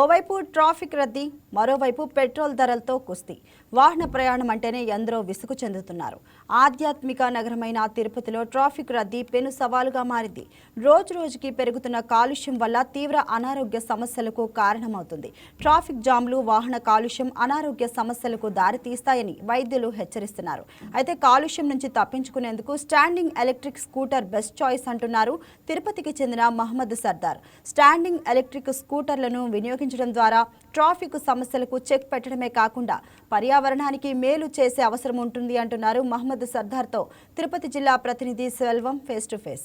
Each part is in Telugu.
ఓవైపు ట్రాఫిక్ రద్దీ, మరోవైపు పెట్రోల్ ధరలతో కుస్తీ. వాహన ప్రయాణం అంటేనే ఎందరో విసుగు చెందుతున్నారు. ఆధ్యాత్మిక నగరమైన తిరుపతిలో ట్రాఫిక్ రద్దీ పెను సవాలుగా మారింది. రోజురోజుకి పెరుగుతున్న కాలుష్యం వల్ల తీవ్ర అనారోగ్య సమస్యలకు కారణమవుతుంది. ట్రాఫిక్ జామ్లు, వాహన కాలుష్యం అనారోగ్య సమస్యలకు దారితీస్తాయని వైద్యులు హెచ్చరిస్తున్నారు. అయితే కాలుష్యం నుంచి తప్పించుకునేందుకు standing electric scooter best choice అంటున్నారు తిరుపతికి చెందిన మహమ్మద్ సర్దార్. స్టాండింగ్ ఎలక్ట్రిక్ స్కూటర్లను వినియోగించడం ద్వారా ట్రాఫిక్ సమస్యలకు చెక్ పెట్టడమే కాకుండా పర్యావరణానికి మేలు చేసే అవసరం ఉంటుంది అంటున్నారు మహమ్మద్ సర్దార్తో తిరుపతి జిల్లా ప్రతినిధి సెల్వం ఫేస్ టు ఫేస్.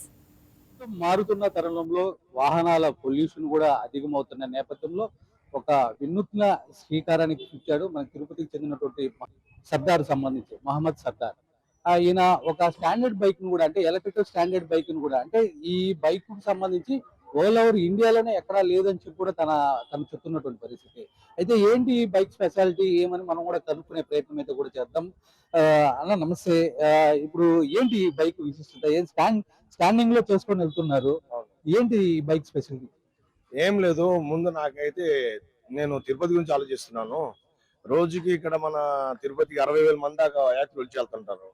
మారుతున్న తరుణంలో వాహనాల పొల్యూషన్ కూడా అధికమవుతున్న నేపథ్యంలో ఒక వినూత్న శ్రీకారానికి చుట్టాడు మన తిరుపతికి చెందినటువంటి సర్దార్ సంబంధించి మహమ్మద్ సర్దార్. ఈయన ఒక స్టాండర్డ్ బైక్ ను కూడా, అంటే ఎలక్ట్రికల్ స్టాండర్డ్ బైక్ ను కూడా, అంటే ఈ బైక్ కు సంబంధించి ఓల్ ఓవర్ ఇండియాలోనే ఎక్కడా లేదని చెప్పి కూడా తను చెప్తున్నటువంటి పరిస్థితి. అయితే ఏంటి ఈ బైక్ స్పెషాలిటీ ఏమని మనం కూడా కనుక్కునే ప్రయత్నం అయితే కూడా చేద్దాం. అన్న నమస్తే. ఇప్పుడు ఏంటి ఈ బైక్ విశిష్టత? ఏం స్టాండింగ్ లో చేసుకొని వెళ్తున్నారు, ఏంటి ఈ బైక్ స్పెషాలిటీ? ఏం లేదు, ముందు నాకైతే నేను తిరుపతి గురించి ఆలోచిస్తున్నాను. రోజుకి ఇక్కడ మన తిరుపతికి 60,000 మంది దాకా యాత్రికులు వచ్చి వెళ్తుంటారు.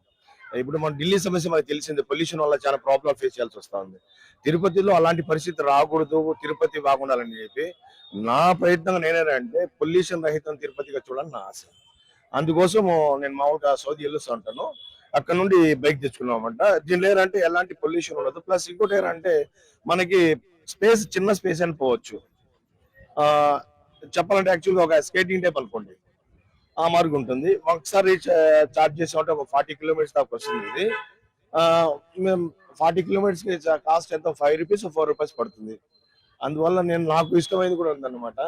ఇప్పుడు మన ఢిల్లీ సమస్య మనకు తెలిసింది, పొల్యూషన్ వల్ల చాలా ప్రాబ్లం ఫేస్ చేయాల్సి వస్తుంది. తిరుపతిలో అలాంటి పరిస్థితి రాకూడదు, తిరుపతి బాగుండాలని చెప్పి నా ప్రయత్నం నేనేనంటే పొల్యూషన్ రహితం తిరుపతిగా చూడాలని నా ఆశ. అందుకోసం నేను మామూలుగా సౌదీ వెళ్ళొస్తూ ఉంటాను. అక్కడ నుండి బైక్ తెచ్చుకున్నామంట. దీనిలో ఏంటంటే ఎలాంటి పొల్యూషన్ ఉండదు. ప్లస్ ఇంకోటి ఏంటంటే మనకి స్పేస్, చిన్న స్పేస్ అని పోవచ్చు. చెప్పాలంటే యాక్చువల్గా ఒక స్కేటింగ్ టైప్ అనుకోండి, ఆ మార్గం ఉంటుంది. ఒకసారి చార్జ్ చేసామంటే ఒక 40 కిలోమీటర్స్ దాకా వస్తుంది. ఇది మేము 40 కిలోమీటర్స్ కి కాస్ట్ ఎంత, 5 రూపీస్ 4 రూపీస్ పడుతుంది. అందువల్ల నాకు ఇష్టమైనది కూడా ఉందన్నమాట.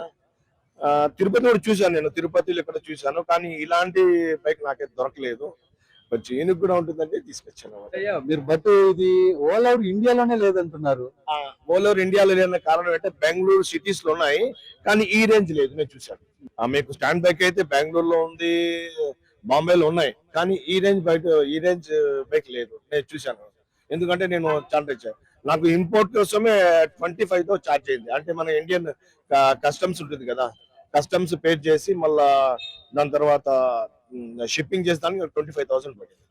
తిరుపతి కూడా చూశాను, నేను తిరుపతిలో ఇక్కడ చూశాను, కానీ ఇలాంటి బైక్ నాకైతే దొరకలేదు. కొంచెం ఈయనకు కూడా ఉంటుందంటే తీసుకొచ్చాను. మీరు బట్ ఇది ఓల్ ఓవర్ ఇండియాలోనే లేదంటున్నారు. ఓల్ ఓవర్ ఇండియాలో లేదన్న కారణం అంటే బెంగళూరు సిటీస్ లో ఉన్నాయి, కానీ ఈ రేంజ్ లేదు. నేను చూశాను. మీకు స్టాండ్ బైక్ అయితే బెంగళూరులో ఉంది, బాంబేలో ఉన్నాయి, కానీ ఈ రేంజ్ బైక్ లేదు. నేను చూశాను. ఎందుకంటే నేను చాలా నాకు ఇంపోర్ట్ కోసమే 25తో ఛార్జ్ అయింది. అంటే మన ఇండియన్ కస్టమ్స్ ఉంటుంది కదా, కస్టమ్స్ పే చేసి మళ్ళా దాని తర్వాత షిప్పింగ్ చేస్తానికి 25,000 పడింది.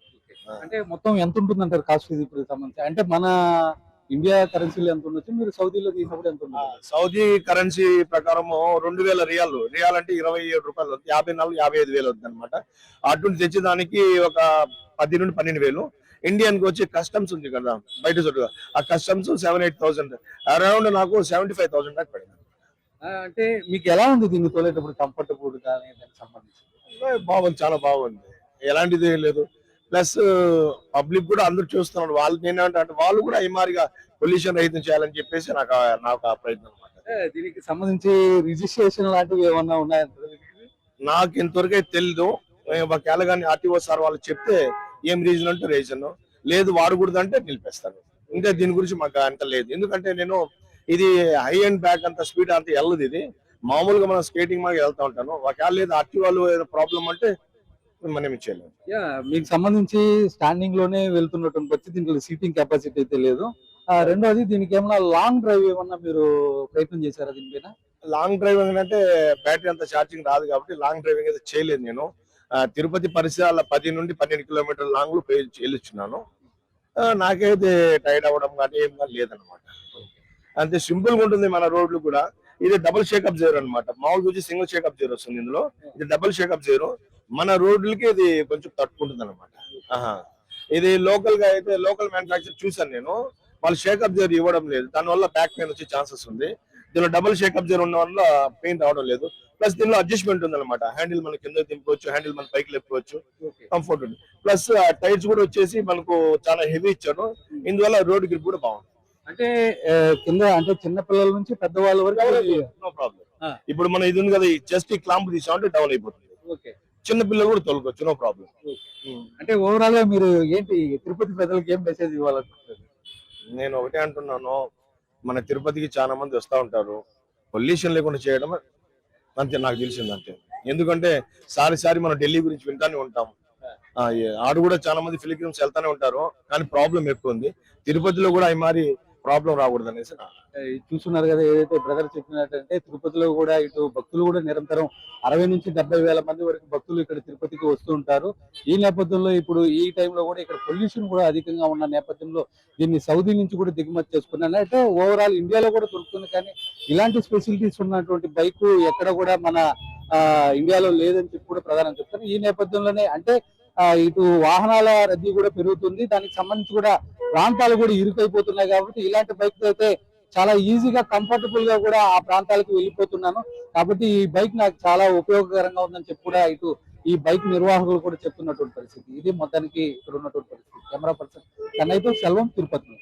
అంటే మొత్తం ఎంత ఉంటుంది అంటారు కాస్ట్ ఇది ఇప్పుడు సంబంధించి? అంటే మన ఇండియా కరెన్సీలో ఎంత ఉండొచ్చు, మీరు సౌదీలో తీసినప్పుడు ఎంత ఉంటుంది? సౌదీ కరెన్సీ ప్రకారం 2,000 రియాల్ అంటే 27 రూపాయలు, 54,000-55,000 అవుతుంది అనమాట. అటువంటి తెచ్చేదానికి ఒక 10 నుండి 12,000. ఇండియన్ కి వచ్చి కస్టమ్స్ ఉంది కదా బయట చోటుగా, ఆ కస్టమ్స్ 7-8,000, అరౌండ్ నాకు 75,000 దాకా పడింది. అంటే మీకు ఎలా ఉంది దీన్ని తోలేటప్పుడు, కంఫర్టబుల్ కానీ దానికి సంబంధించి? బాగుంది, చాలా బాగుంది, ఎలాంటిది లేదు. ప్లస్ పబ్లిక్ కూడా అందరూ చూస్తున్నారు. వాళ్ళు నేనేంటే వాళ్ళు కూడా ఈ మారిగా పొల్యూషన్ రహితం చేయాలని చెప్పేసి నాకు ఆ ప్రయత్నం అనమాట. దీనికి సంబంధించి రిజిస్ట్రేషన్ లాంటివి ఏమన్నా ఉన్నాయంటే నాకు ఇంతవరకు అయితే తెలీదు. ఒకవేళ కానీ ఆర్టీఓ సార్ వాళ్ళు చెప్తే ఏం రీజన్ అంటే రీజన్ లేదు, వాడకూడదు అంటే నిలిపేస్తాను. ఇంకా దీని గురించి మాకు అంత లేదు. ఎందుకంటే నేను ఇది హై అండ్ బ్యాక్ అంత స్పీడ్ అంత వెళ్ళదు. ఇది మామూలుగా మనం స్కేటింగ్ మాకు వెళ్తా ఉంటాను. ఒకవేళ లేదు ఆర్టీఓలు ఏదో ప్రాబ్లం అంటే మనం ఇచ్చేయలేము. మీకు సంబంధించి స్టాండింగ్ లోనే వెళ్తున్నటువంటి పరిస్థితి, దీంట్లో సీటింగ్ కెపాసిటీ అయితే లేదు. రెండోది, దీనికి ఏమన్నా లాంగ్ డ్రైవ్ ఏమన్నా మీరు ప్రయత్నం చేశారా దీనిపైన? లాంగ్ డ్రైవింగ్ అంటే బ్యాటరీ అంత ఛార్జింగ్ రాదు కాబట్టి లాంగ్ డ్రైవింగ్ అయితే చేయలేదు నేను. తిరుపతి పరిసరాల 10 నుండి 12 కిలోమీటర్ల లాంగ్ లో వెళ్ళొచ్చున్నాను. నాకైతే టైర్డ్ అవ్వడం కానీ ఏం కానీ లేదనమాట. అంతే సింపుల్ గా ఉంటుంది. మన రోడ్లు కూడా ఇది డబుల్ షేకప్ జీరో అనమాట. మామూలుగా వచ్చి సింగిల్ షేకప్ జీరో వస్తుంది, ఇందులో ఇది డబుల్ షేకప్ జీరో. మన రోడ్లకి ఇది కొంచెం తట్టుకుంటుంది అనమాట. ఇది లోకల్ గా అయితే లోకల్ మ్యానుఫాక్చర్ చూసాను నేను, వాళ్ళు షేకప్ జీరో ఇవ్వడం లేదు. దానివల్ల బ్యాక్ పెయిన్ వచ్చే ఛాన్సెస్ ఉంది. దీనిలో డబుల్ షేకప్ జీరో ఉన్న వల్ల పెయిన్ రావడం లేదు. ప్లస్ దీనిలో అడ్జస్ట్మెంట్ ఉంది అనమాట. హ్యాండిల్ మన కింద దింపవచ్చు, హ్యాండిల్ మన పైకి లేపవచ్చు, కంఫర్ట్ ఉంది. ప్లస్ టైర్స్ కూడా వచ్చేసి మనకు చాలా హెవీ ఇచ్చారు. ఇందువల్ల రోడ్ గ్రిప్ కూడా బాగుంది. అంటే కింద అంటే చిన్న పిల్లల నుంచి పెద్దవాళ్ళ వరకు నో ప్రాబ్లం. ఇప్పుడు మనం ఇది ఉంది కదా, జస్ట్ ఈ క్లాంప్ తీసామంటే డౌన్ అయిపోతుంది. చిన్న పిల్లలు కూడా తొలగొచ్చు, నో ప్రాబ్లం. అంటే ఓవరాల్ గా మీరు ఏంటి తిరుపతి ప్రజలకు ఏం మెసేజ్ ఇవ్వాలనుకుంటున్నారు? నేను ఒకటే అంటున్నాను, మన తిరుపతికి చాలా మంది వస్తూ ఉంటారు. పొల్యూషన్ లేకుండా చేయడం అంతే నాకు తెలిసిందంటే. ఎందుకంటే సారి మనం ఢిల్లీ గురించి వింటానే ఉంటాం. ఆడు కూడా చాలా మంది ఫిలిగ్రిమ్స్ వెళ్తానే ఉంటారు, కానీ ప్రాబ్లం ఎక్కువ ఉంది. తిరుపతిలో కూడా ఈ మరి ప్రాబ్లం రాకూడదు అనేసి చూస్తున్నారు కదా, ఏదైతే బ్రదర్ చెప్పినట్టంటే తిరుపతిలో కూడా ఇటు భక్తులు కూడా నిరంతరం 60 నుంచి 70 వేల మంది వరకు భక్తులు ఇక్కడ తిరుపతికి వస్తూ ఉంటారు. ఈ నేపథ్యంలో ఇప్పుడు ఈ టైంలో కూడా ఇక్కడ పొల్యూషన్ కూడా అధికంగా ఉన్న నేపథ్యంలో దీన్ని సౌదీ నుంచి కూడా దిగుమతి చేసుకున్నాను. అంటే ఓవరాల్ ఇండియాలో కూడా దొరుకుతుంది, కానీ ఇలాంటి ఫెసిలిటీస్ ఉన్నటువంటి బైక్ ఎక్కడ కూడా మన ఇండియాలో లేదని చెప్పి కూడా ప్రధానంగా చెప్తారు. ఈ నేపథ్యంలోనే అంటే ఇటు వాహనాల రద్దీ కూడా పెరుగుతుంది, దానికి సంబంధించి కూడా ప్రాంతాలు కూడా ఇరుకైపోతున్నాయి. కాబట్టి ఇలాంటి బైక్ అయితే చాలా ఈజీగా కంఫర్టబుల్ గా కూడా ఆ ప్రాంతాలకు వెళ్ళిపోతున్నాను. కాబట్టి ఈ బైక్ నాకు చాలా ఉపయోగకరంగా ఉందని చెప్పి కూడా ఇటు ఈ బైక్ నిర్వాహకులు కూడా చెప్తున్నటువంటి పరిస్థితి. ఇది మొత్తానికి ఇక్కడ ఉన్నటువంటి పరిస్థితి. కెమెరా పర్సన్ కన్నయ్యతో సెల్వం, తిరుపతి.